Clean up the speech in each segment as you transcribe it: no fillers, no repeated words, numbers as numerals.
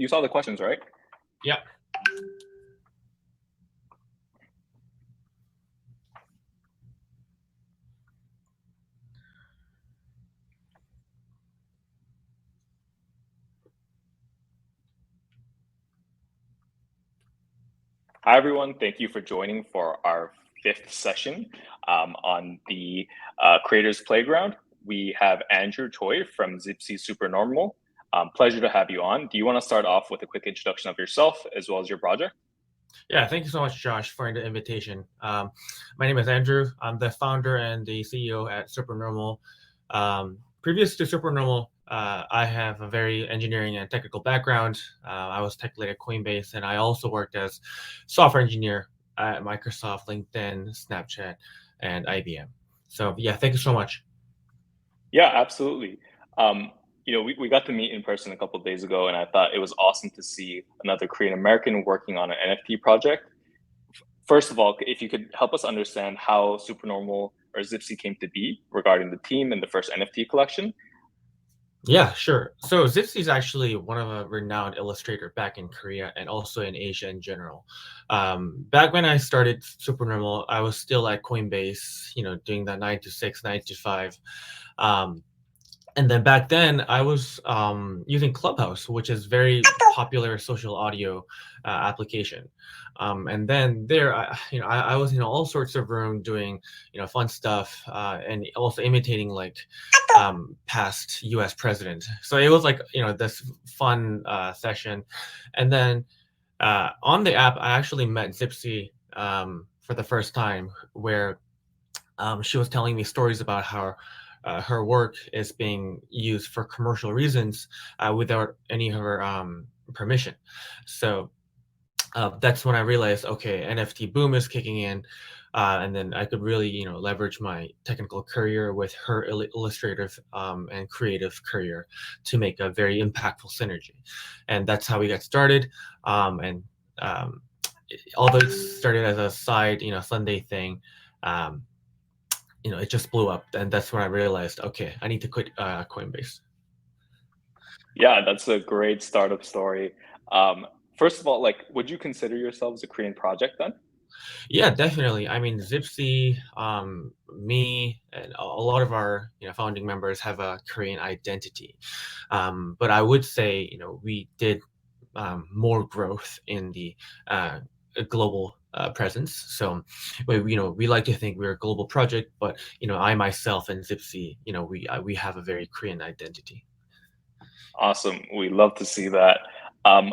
you saw the questions, right? Yeah. Hi, everyone. Thank you for joining for our fifth session on the Creators Playground. We have Andrew Choi from Zipcy SuperNormal. Pleasure to have you on. Do you want to start off with a quick introduction of yourself as well as your project? Yeah, thank you so much, Josh, for the invitation. My name is Andrew. I'm the founder and the CEO at SuperNormal. Previous to SuperNormal, I have a very engineering and technical background. I was tech lead at Coinbase, and I also worked as software engineer at Microsoft, LinkedIn, Snapchat, and IBM. So yeah, thank you so much. Yeah, absolutely. We got to meet in person a couple of days ago, and I thought it was awesome to see another Korean American working on an NFT project. First of all, if you could help us understand how Supernormal or Zipsy came to be regarding the team and the first NFT collection. Yeah, sure. So Zipsy is actually one of a renowned illustrator back in Korea and also in Asia in general. Back when I started Supernormal, I was still at Coinbase, doing that 9 to 6, 9 to 5. And then back then, I was using Clubhouse, which is very popular social audio application. And then there, I was in all sorts of room doing, fun stuff and also imitating like past U.S. president. So it was like, this fun session. And then on the app, I actually met Zipsy for the first time, where she was telling me stories about how her work is being used for commercial reasons without any of her permission. So that's when I realized, okay, NFT boom is kicking in, and then I could really, leverage my technical career with her illustrative and creative career to make a very impactful synergy, and that's how we got started. And although it started as a side, Sunday thing, um, it just blew up, and that's when I realized, okay, I need to quit Coinbase. Yeah, that's a great startup story. First of all, would you consider yourselves a Korean project then? Yeah, definitely. I mean, Zipsy, me, and a lot of our founding members have a Korean identity, but I would say we did more growth in the global presence. So we like to think we're a global project, but I myself and Zipsy, we have a very Korean identity. Awesome. We love to see that. Um,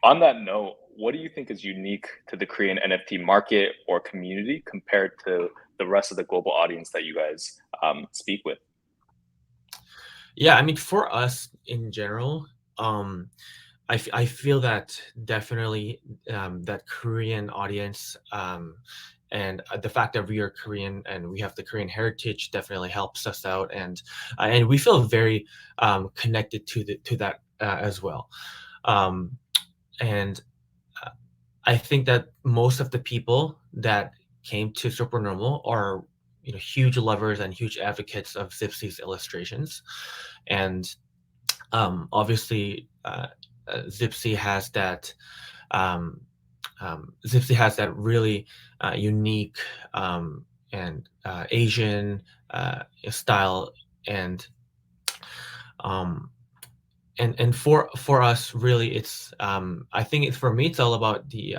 on that note, what do you think is unique to the Korean NFT market or community compared to the rest of the global audience that you guys speak with? Yeah, I mean, for us in general, I feel that definitely that Korean audience and the fact that we are Korean and we have the Korean heritage definitely helps us out, and we feel very connected to that as well. Um, and I think that most of the people that came to Supernormal are huge lovers and huge advocates of Zipsy's illustrations, and obviously Zipsy has that um, Zipsy has that really unique and Asian style, and um, for us, really, it's I think it's for me, it's all about the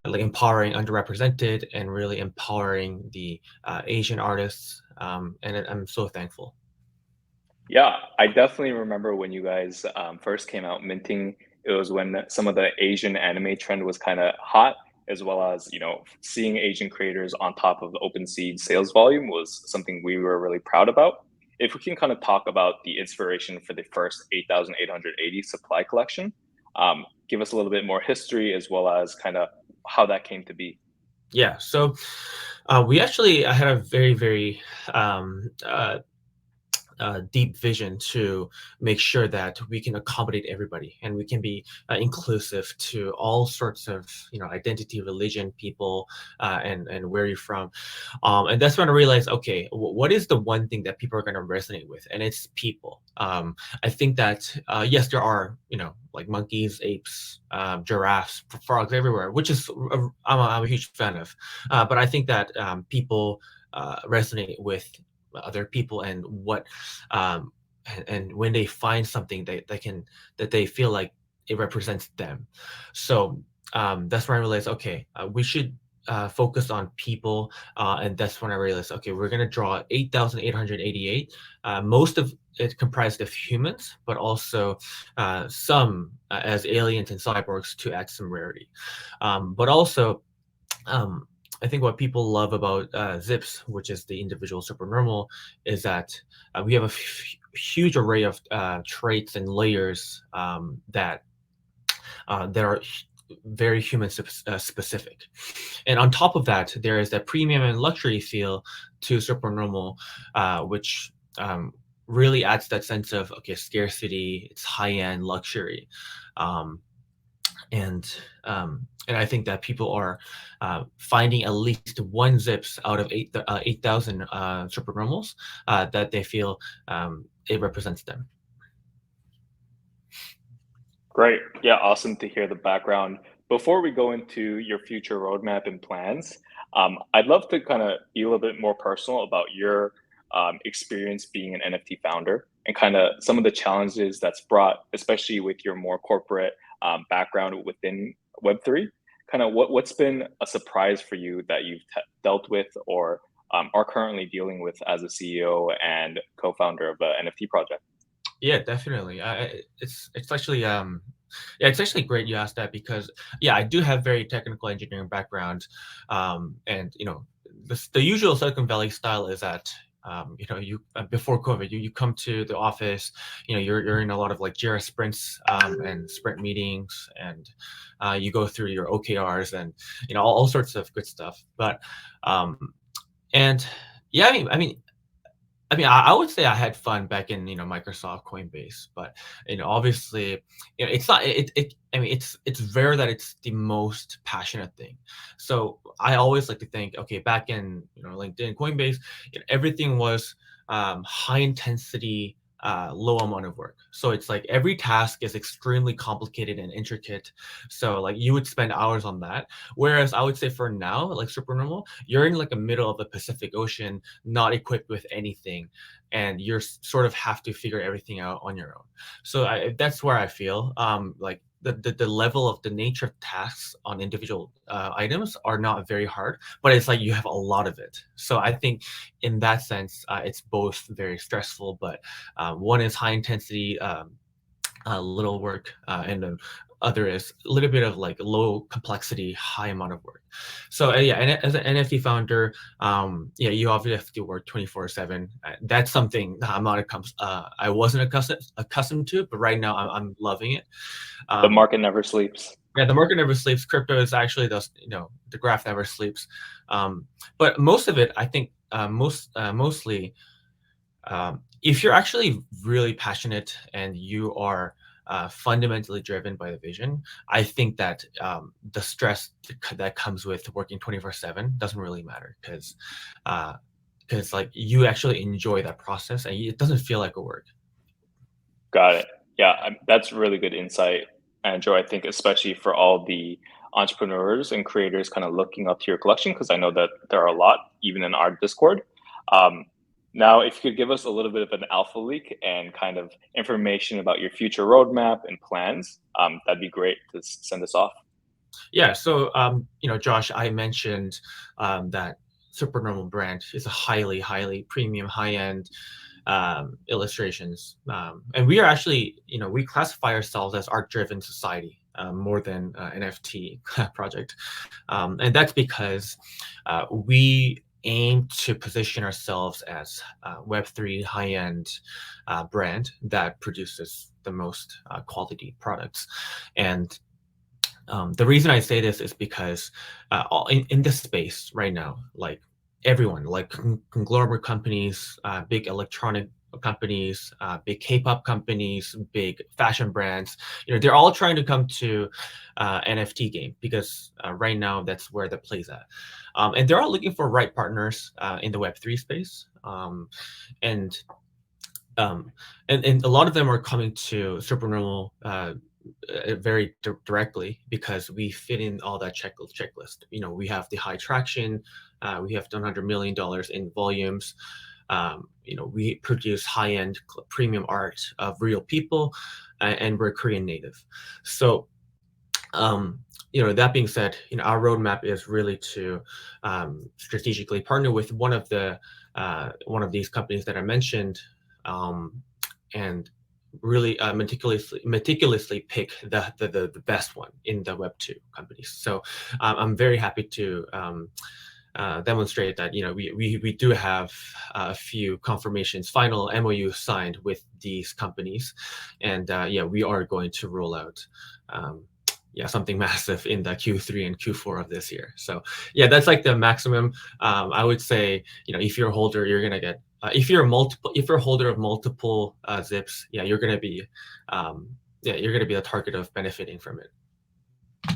like empowering underrepresented and really empowering the Asian artists, and I'm so thankful. Yeah, I definitely remember when you guys first came out minting. It was when some of the Asian anime trend was kind of hot, as well as seeing Asian creators on top of the OpenSea sales volume was something we were really proud about. If we can kind of talk about the inspiration for the first 8,880 supply collection, give us a little bit more history as well as kind of how that came to be. Yeah, so we actually I had a very um, uh, deep vision to make sure that we can accommodate everybody and we can be inclusive to all sorts of identity, religion, people, and where you're from. And that's when I realized, okay, what is the one thing that people are going to resonate with? And it's people. I think that yes, there are like monkeys, apes, giraffes, frogs everywhere, which is I'm a huge fan of. But I think that people resonate with other people, and what and when they find something that they feel like it represents them. So that's when I realized, okay, we should focus on people, and that's when I realized, okay, we're gonna draw 8,888. Most of it comprised of humans, but also some as aliens and cyborgs to add some rarity. But also, um, I think what people love about Zips, which is the individual supernormal, is that we have a huge array of traits and layers that are very human specific. And on top of that, there is that premium and luxury feel to supernormal, which really adds that sense of, okay, scarcity, it's high end luxury. Um, and I think that people are finding at least one Zips out of 8,000 supernormals that they feel it represents them. Great. Yeah, awesome to hear the background. Before we go into your future roadmap and plans, I'd love to kind of be a little bit more personal about your experience being an NFT founder and kind of some of the challenges that's brought, especially with your more corporate background within Web3. Kind of what's been a surprise for you that you've dealt with or are currently dealing with as a CEO and co-founder of an NFT project? Yeah, definitely. It's actually yeah, it's actually great you asked that, because yeah, I do have very technical engineering background, and the usual Silicon Valley style is that you before COVID, you come to the office, you're in a lot of like Jira sprints and sprint meetings, and you go through your OKRs and all sorts of good stuff. But and yeah, I mean, I would say I had fun back in Microsoft, Coinbase, but obviously, it's not I mean, it's rare that it's the most passionate thing. So I always like to think, okay, back in LinkedIn, Coinbase, everything was high intensity, low amount of work. So it's like every task is extremely complicated and intricate. So like you would spend hours on that. Whereas I would say for now, like Supernormal, you're in like the middle of the Pacific Ocean, not equipped with anything, and you're sort of have to figure everything out on your own. So that's where I feel like the level of the nature of tasks on individual items are not very hard, but it's like you have a lot of it. So I think in that sense, it's both very stressful, but one is high intensity, little work, and the other is a little bit of like low complexity, high amount of work. So yeah, and as an NFT founder, yeah, you obviously have to work 24/7. That's something that I'm not I wasn't accustomed to, but right now I'm loving it. The Um, market never sleeps. yeah, the market never sleeps. Crypto is actually the graph never sleeps. But most of it, I think, mostly, if you're actually really passionate and you are fundamentally driven by the vision, I think that the stress that comes with working 24/7 doesn't really matter, because like you actually enjoy that process and it doesn't feel like a work. Got it. Yeah, that's really good insight, Andrew. I think especially for all the entrepreneurs and creators kind of looking up to your collection, because I know that there are a lot, even in our Discord. Um, Now, if you could give us a little bit of an alpha leak and kind of information about your future roadmap and plans, that'd be great to send us off. Yeah, so Josh, I mentioned that Supernormal brand is a highly premium, high-end illustrations, and we are actually, we classify ourselves as art-driven society, more than NFT project, and that's because we aim to position ourselves as Web3 high-end brand that produces the most quality products. And the reason I say this is because in this space right now, like everyone, like conglomerate companies, big electronic companies, big K-pop companies, big fashion brands. They're all trying to come to NFT game because right now that's where the play's at, and they're all looking for right partners in the Web3 space. And um, and a lot of them are coming to SuperNormal very directly because we fit in all that checklist. We have the high traction, we have $100 million in volumes. We produce high-end premium art of real people, and we're Korean native. So that being said, our roadmap is really to strategically partner with one of these companies that I mentioned, and really meticulously pick the best one in the Web2 companies. So I'm very happy to demonstrate that we do have a few confirmations, final MOU signed with these companies, and we are going to roll out something massive in the Q3 and Q4 of this year. So that's like the maximum. I would say, if you're a holder, you're gonna get. If you're a holder of multiple zips, you're gonna be the target of benefiting from it.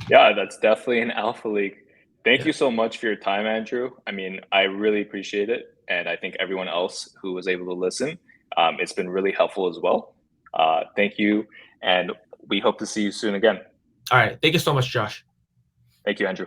Yeah, that's definitely an alpha league. Thank Yeah. you so much for your time, Andrew. I mean, I really appreciate it. And I think everyone else who was able to listen, it's been really helpful as well. Thank you. And we hope to see you soon again. All right. Thank you so much, Josh. Thank you, Andrew.